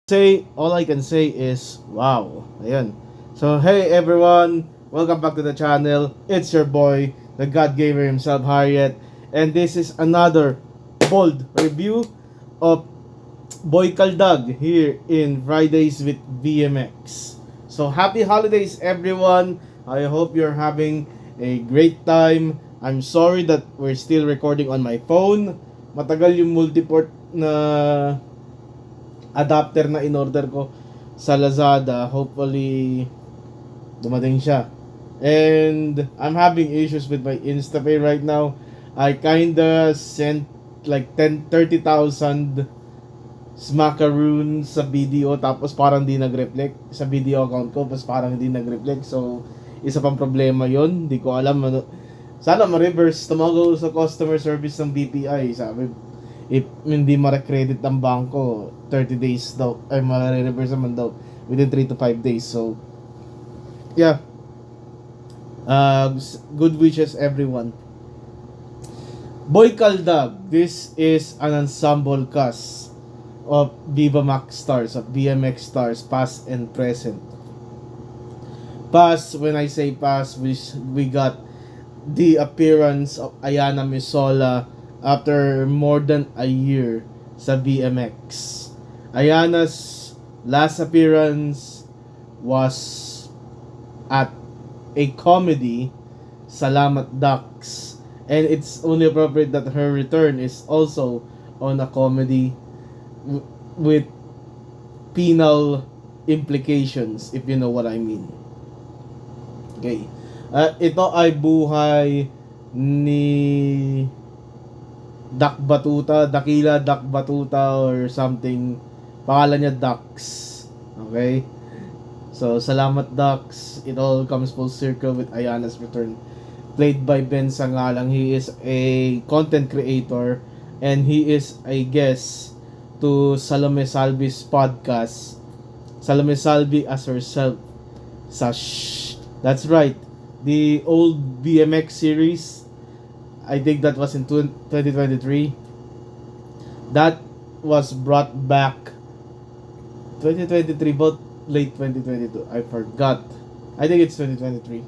All I can say is wow. Ayan. So hey everyone, welcome back to the channel. It's your boy, the God Giver himself, Harriet, and this is another bold review of Boy Kaldag here in Fridays with VMX. So happy holidays everyone. I hope you're having a great time. I'm sorry that we're still recording on my phone. Matagal yung multiport na adapter na in-order ko sa Lazada. Hopefully, dumating siya. And I'm having issues with my InstaPay right now. I kinda sent like 30,000 smackaroon sa video tapos parang di nag-reflect sa video account ko tapos parang di nag-reflect. So, isa pang problema yon. Di ko alam ano. Sana ma-reverse. Tumawag sa customer service ng BPI. Sabi, if hindi ma-credit ng bangko 30 days daw ay ma-reverse naman daw within 3 to 5 days. So yeah, good wishes everyone. Boy Kaldag, this is an ensemble cast of Viva Max stars, of BMX stars, past and present. Past, when I say past, we got the appearance of Ayana Misola after more than a year sa BMX. Ayana's last appearance was at a comedy, Salamat Ducks, and it's only appropriate that her return is also on a comedy with penal implications, if you know what I mean. Okay. Ito ay buhay ni Dakila Dak Batuta or something. Pangalan niya Dax. Okay? So, salamat Dax. It all comes full circle with Ayana's return. Played by Ben Sangalang. He is a content creator and he is a guest to Salome Salvi's podcast. Salome Salvi as herself. That's right. The old BMX series, I think that was in 2023. That was brought back 2023, but late 2022. I forgot. I think it's 2023.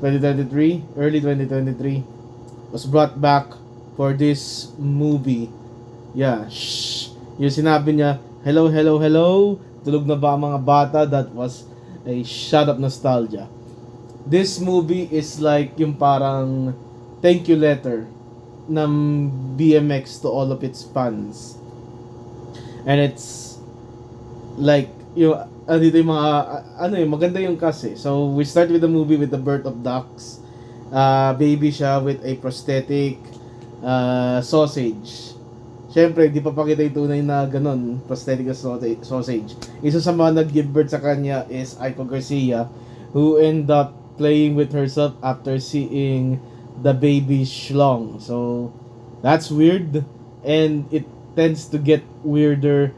2023, early 2023 was brought back for this movie. Yeah, yung sinabi niya, hello, hello, hello. Tulog na ba ang mga bata? That was a shot of nostalgia. This movie is like yung parang thank you letter ng BMX to all of its fans. And it's like yung dito yung mga maganda yung kasi. So we start with the movie with the birth of Dax. Baby siya with a prosthetic sausage. Siyempre, di pa pakita yung tunay na ganun, prosthetic sausage. Isa sa mga nag-give birth sa kanya is Aiko Garcia, who end up playing with herself after seeing the baby schlong. So that's weird, and it tends to get weirder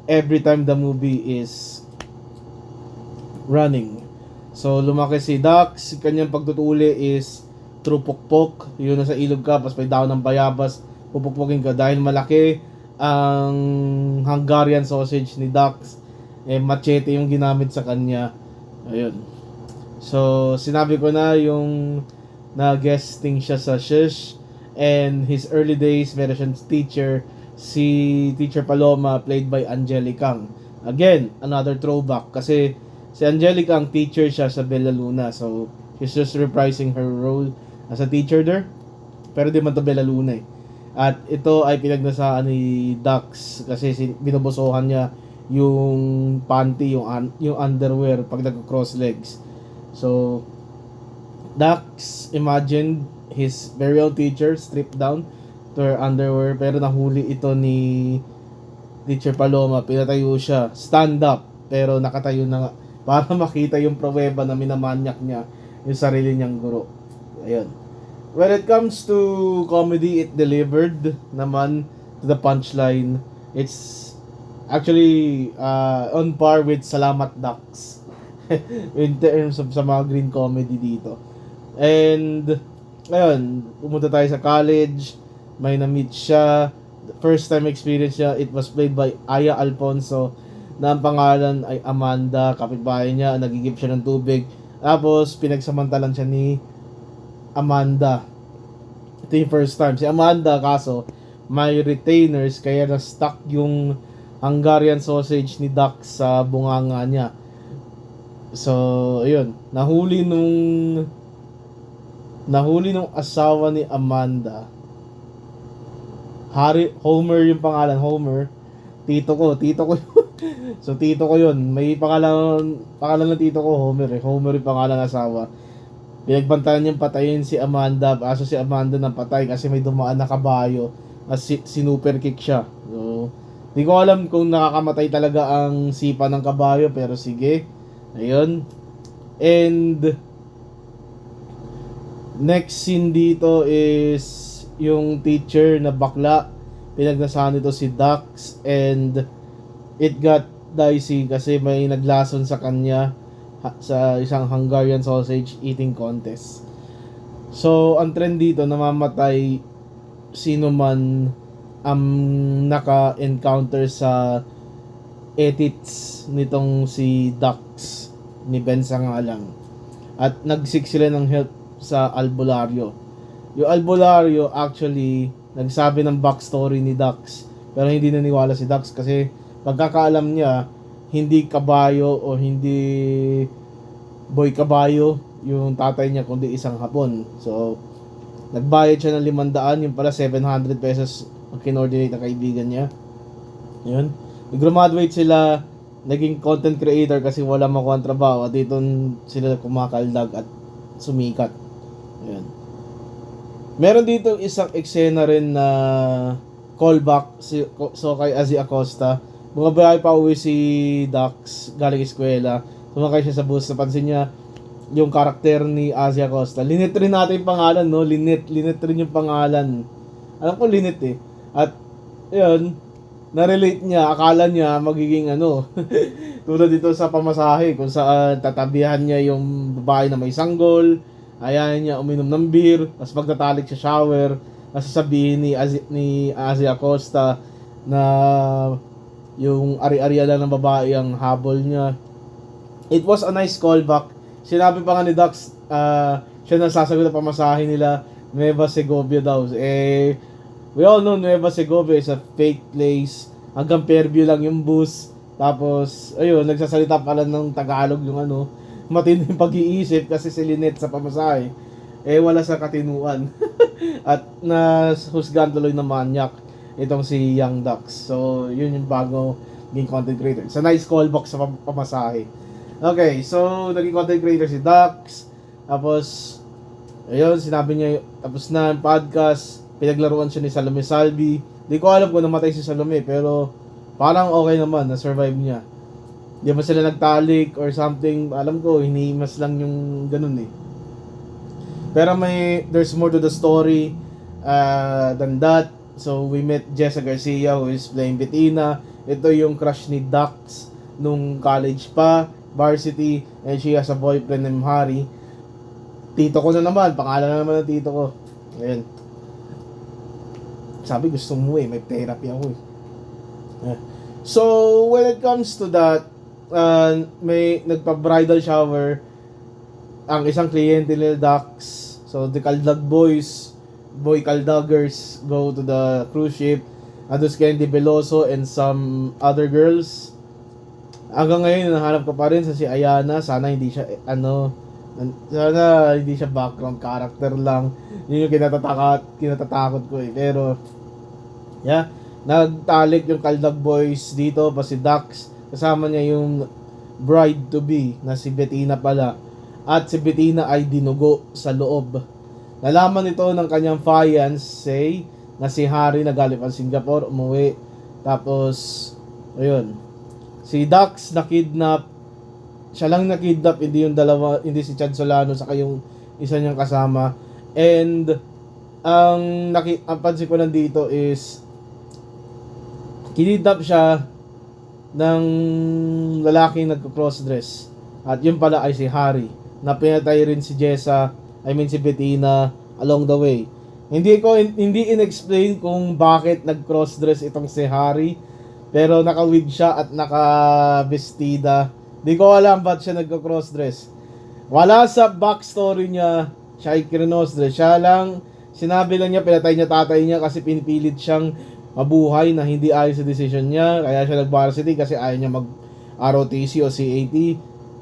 every time the movie is running. So lumaki si Dax, kanyang pagtutuli is through pukpok. Yun, nasa ilog ka, pas may daon ng bayabas, pupukpukin ka dahil malaki ang Hungarian sausage ni Dax. Machete yung ginamit sa kanya. Ayun. So, sinabi ko na yung na-guesting siya sa Shish, and his early days, meron siyang teacher, si Teacher Paloma, played by Angelica. Again, another throwback, kasi si Angelica ang teacher siya sa Bella Luna, so she's just reprising her role as a teacher there, pero di man to Bella Luna eh. At ito ay pinagnasaan ni Dax, kasi binubusohan niya yung panty, yung underwear pag nag-cross legs. So, Dax imagined his very own teacher stripped down to her underwear, pero nahuli ito ni Teacher Paloma. Pinatayo siya, stand up, pero nakatayo na nga para makita yung pruweba na minamanyak niya yung sarili niyang guro. Ayun. When it comes to comedy, it delivered naman to the punchline. It's actually on par with Salamat Dax in terms of sa mga green comedy dito. And ayun, pumunta tayo sa college, may na-meet siya, first time experience niya, it was played by Aya Alfonso, na ang pangalan ay Amanda, kapitbahay niya, nagigip siya ng tubig. Tapos, pinagsamantalan siya ni Amanda. Ito yung first time. Si Amanda, kaso, may retainers, kaya na-stuck yung Hungarian sausage ni Dax sa bunganga niya. So, ayun. Nahuli nung asawa ni Amanda. Homer yung pangalan, Homer. Tito ko yun. So, tito ko yun. May pangalan ng tito ko, Homer eh. Homer yung pangalan ng asawa. Pinagbantayan niyang patayin si Amanda. Aso si Amanda nang patay kasi may dumaan na kabayo. As sinuper kick siya. So, di ko alam kung nakakamatay talaga ang sipa ng kabayo. Pero sige. Ayun. And next scene dito is yung teacher na bakla. Pinagnasahan nito si Dax. And it got dicey kasi may naglason sa kanya sa isang Hungarian sausage eating contest. So, ang trend dito, namamatay sino man ang naka-encounter sa edits nitong si Dax ni Benza nga lang. At nagsik sila ng help sa albularyo. Yung albularyo actually nagsabi ng backstory ni Dax, pero hindi naniwala si Dax kasi pagkakaalam niya, hindi kabayo o hindi boy kabayo yung tatay niya, kundi isang Hapon. So, nagbayad siya ng 500, yung pala 700 pesos ang kinordinate ng kaibigan niya. Yun. Nag-graduate sila, naging content creator kasi wala makuha ang trabaho at dito sila kumakaldag at sumikat. Yun. Meron dito isang eksena rin na callback so kay Azzy Acosta. Bumabiyahe pa uwi si Dax galing eskwela. Sumakay siya sa bus. Napansin niya yung karakter ni Azzy Acosta. Linit rin natin yung pangalan, no? Linit rin yung pangalan. Alam ko linit eh. At, yun, na-relate niya. Akala niya magiging tulad dito sa pamasahe kung saan tatabihan niya yung babae na may sanggol. Ayahin niya uminom ng beer. Tapos pagtatalik sa shower, sasabihin ni Azzy Acosta na yung ari-arian lang ng babae ang habol niya. It was a nice callback. Sinabi pa nga ni Dax, siya na sasagot na pamasahe nila, Nueva Segovia daw. We all know Nueva Segovia is a fake place. Hanggang Fairview lang yung bus. Tapos, ayun, nagsasalita pala ng Tagalog yung matino yung pag-iisip kasi si Lynette sa pamasahe. Wala sa katinuan. At nahusgahan tuloy ng manyak itong si Young Dax. So, yun yung bago naging content creator. It's a nice callback sa pamasahe. Okay, so naging content creator si Dax. Tapos, ayun, sinabi niya, tapos na yung podcast, pinaglaruan siya ni Salome Salvi. Di ko alam kung namatay si Salome, pero parang okay naman, na-survive niya. Di ba sila nagtalik or something, alam ko, hinihimas lang yung ganun eh. Pero there's more to the story than that. So, we met Jessa Garcia who is playing Bettina. Ito yung crush ni Dax nung college pa, varsity, and she has a boyfriend named Harry. Tito ko na naman, pangalan na naman ng tito ko. Ayan. Sabi gusto mo may therapy ako eh. So, when it comes to that, may nagpa-bridal shower ang isang kliyente ni Dax. So, the Kaldag boys, boy Kaldagers go to the cruise ship. Andus Candy Veloso and some other girls. Hanggang ngayon, nahanap ko pa rin sa si Ayana. Sana hindi siya, sana hindi siya background character lang. Yun yung kinatatakot ko eh. Pero, yeah, nagtalik yung Kaldag boys dito pa si Dax. Kasama niya yung bride-to-be na si Bettina pala. At si Bettina ay dinugo sa loob. Nalaman ito ng kanyang fiancé na si Harry na galing ang Singapore, umuwi. Tapos, ayun. Si Dax na-kidnap. Siya lang na-kidnap, hindi si Chad Solano saka yung isa niyang kasama. And, ang pansin ko nandito is, kinidnap siya ng lalaking nagko-crossdress. At yun pala ay si Harry. Na pinatay rin si si Bettina along the way. Hindi in-explain kung bakit nag-crossdress itong si Harry. Pero naka-wig siya at naka-vestida. Di ko alam ba't siya nagko-crossdress. Wala sa backstory niya, siya ay crossdress. Siya lang, sinabi lang niya, pinatay niya tatay niya kasi pinipilit siyang mabuhay na hindi ayon sa decision niya. Kaya siya nag-varsity kasi ayaw niya mag-ROTC o CAT.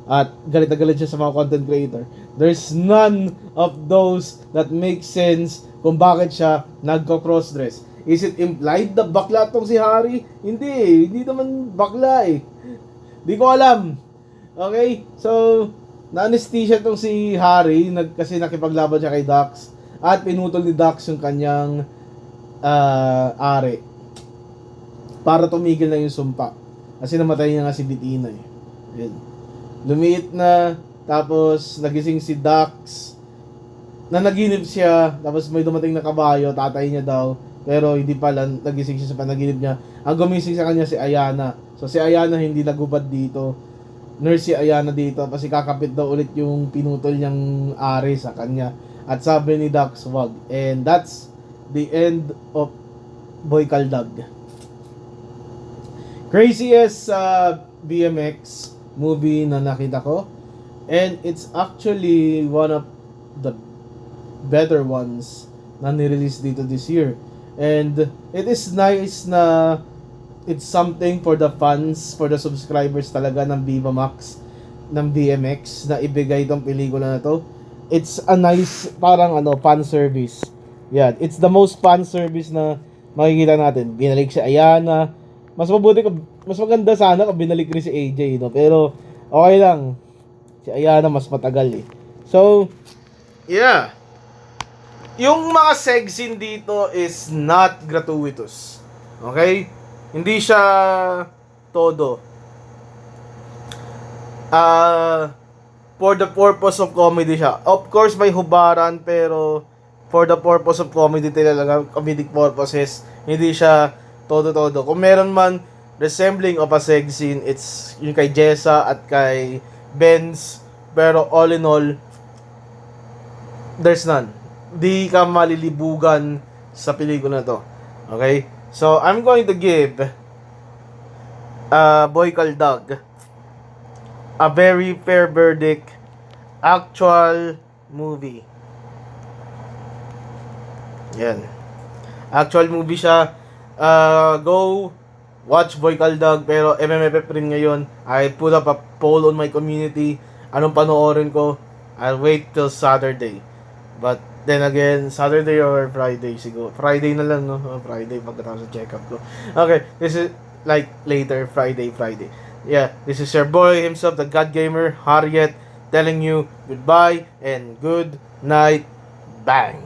At galit na galit siya sa mga content creator. There's none of those that make sense kung bakit siya nagko-crossdress. Is it implied na bakla tong si Harry? Hindi naman bakla eh. Di ko alam. Okay? So, na-anesthesia tong si Harry kasi nakipaglaban siya kay Dax at pinutol ni Dax yung kanyang ari para tumigil na yung sumpa. Kasi namatay niya nga si Bettina eh. Yun. Lumiit na, tapos nagising si Dax na naginip siya, tapos may dumating na kabayo, tatay niya daw, pero hindi pala, nagising siya sa panaginip niya. Ang gumising sa kanya si Ayana. So si Ayana hindi nagubad dito. Nurse si Ayana dito, kasi kakapit daw ulit yung pinutol niyang ari sa kanya. At sabi ni Dax, wag. And that's the end of Boy Kaldag. Craziest BMX movie na nakita ko. And it's actually one of the better ones na nirelease dito this year. And it is nice na it's something for the fans, for the subscribers talaga ng Viva Max, ng BMX, na ibigay itong pelikula na to. It's a nice, parang fan service. Yeah, it's the most fan service na makikita natin. Binalik si Ayana. Mas maganda sana kung binalik rin si AJ, no? Pero okay lang. Si Ayana mas matagal eh. So, yeah. Yung mga sex scene dito is not gratuitous. Okay? Hindi siya todo. For the purpose of comedy siya. Of course, may hubaran, pero for the purpose of comedy talaga, comedic purposes, hindi siya todo-todo. Kung meron man resembling of a sex scene, it's yung kay Jessa at kay Benz. Pero all in all, there's none. Di ka malilibugan sa pelikula na to. Okay? So, I'm going to give Boy Kaldag a very fair verdict. Actual movie. Yan. Actual movie siya. Go watch Boy Kaldag. Pero MMFF rin ngayon. I put up a poll on my community. Anong panoorin ko? I'll wait till Saturday. But then again, Saturday or Friday siguro. Friday na lang, no? Friday pagkatapos sa check-up ko. Okay, this is like later, Friday. Yeah, this is your boy himself, the God Gamer, Harriet, telling you goodbye and good night. Bang!